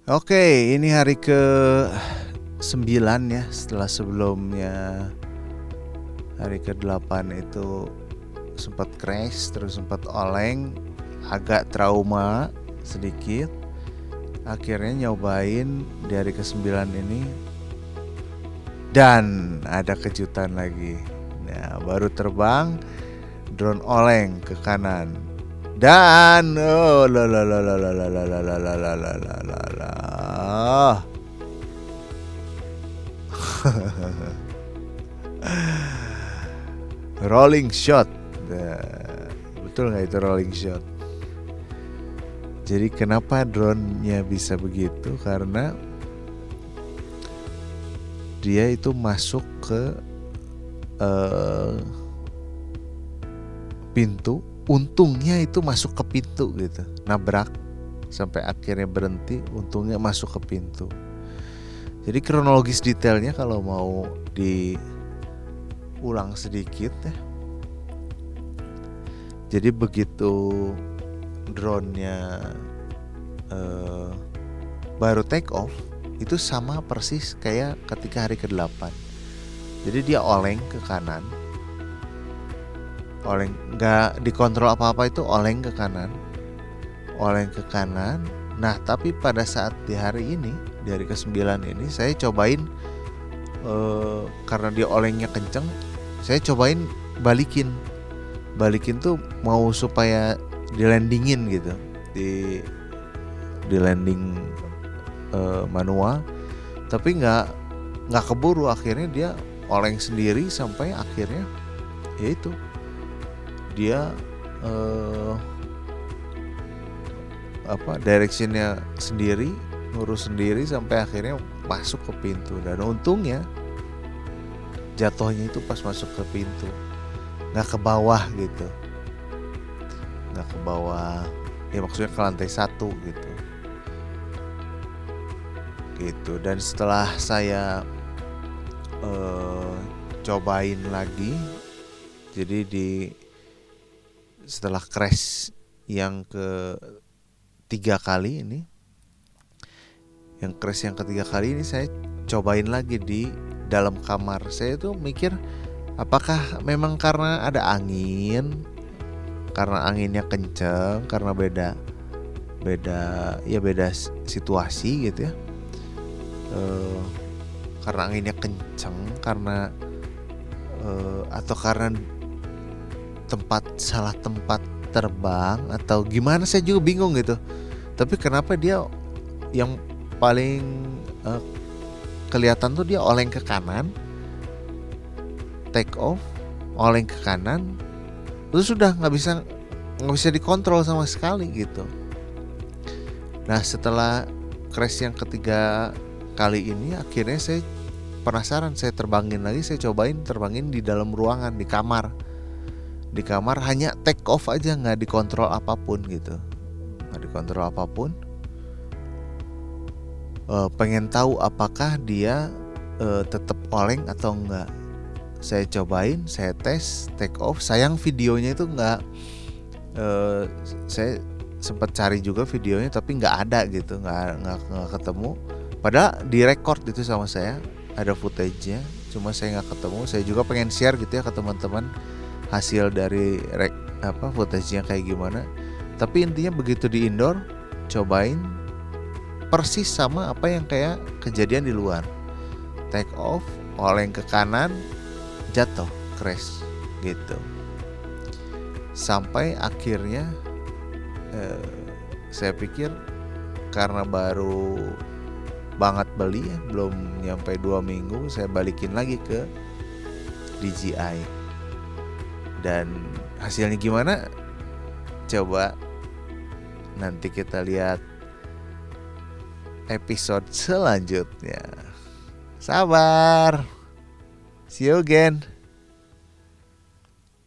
Oke, ini hari ke 9 ya, setelah sebelumnya hari ke 8 itu sempat crash, terus sempat oleng, agak trauma sedikit. Akhirnya nyobain di hari ke 9 ini, dan ada kejutan lagi. Nah, baru terbang, drone oleng ke kanan. Dan oh la la la la la la la la la la la la la la la. Rolling shot. Nah, betul nggak itu rolling shot? Jadi kenapa drone-nya bisa begitu? Karena dia itu masuk ke pintu. Untungnya itu masuk ke pintu gitu, nabrak sampai akhirnya berhenti. Untungnya masuk ke pintu. Jadi kronologis detailnya kalau mau diulang sedikit ya. Jadi begitu drone-nya baru take off, itu sama persis kayak ketika hari ke-8. Jadi dia oleng ke kanan. Oleng, nggak dikontrol apa-apa, itu oleng ke kanan. Oleng ke kanan. Nah, tapi pada saat di hari ini, di hari ke-9 ini, saya cobain karena dia olengnya kenceng, saya cobain balikin tuh mau supaya dilandingin gitu, di landing manual, tapi nggak keburu. Akhirnya dia oleng sendiri sampai akhirnya yaitu dia directionnya sendiri, ngurus sendiri sampai akhirnya masuk ke pintu. Dan untungnya jatuhnya itu pas masuk ke pintu, nggak ke bawah gitu, nggak ke bawah ya, maksudnya ke lantai 1 gitu. Dan setelah saya cobain lagi, jadi setelah crash yang ketiga kali ini, saya cobain lagi di dalam kamar. Saya tuh mikir, apakah memang karena ada angin, karena anginnya kenceng, karena beda situasi gitu ya, karena anginnya kenceng, karena atau karena salah tempat terbang, atau gimana, saya juga bingung gitu. Tapi kenapa dia yang paling kelihatan tuh dia oleng ke kanan, take off, oleng ke kanan, terus sudah nggak bisa dikontrol sama sekali gitu. Nah, setelah crash yang ketiga kali ini, akhirnya saya penasaran, saya terbangin lagi, saya cobain terbangin di dalam ruangan, di kamar hanya take off aja, nggak dikontrol apapun gitu, pengen tahu apakah dia tetap oleng atau enggak. Saya cobain, saya tes take off. Sayang videonya itu nggak, saya sempat cari juga videonya tapi nggak ada gitu, nggak ketemu. Padahal di record itu sama saya, ada footage-nya, cuma saya nggak ketemu. Saya juga pengen share gitu ya ke teman-teman hasil dari footage-nya kayak gimana. Tapi intinya begitu di indoor, cobain persis sama apa yang kayak kejadian di luar. Take off, oleng ke kanan, jatuh, crash gitu. Sampai akhirnya saya pikir karena baru banget beli ya, belum nyampe 2 minggu, saya balikin lagi ke DJI. Dan hasilnya gimana? Coba nanti kita lihat episode selanjutnya. Sabar. See you again.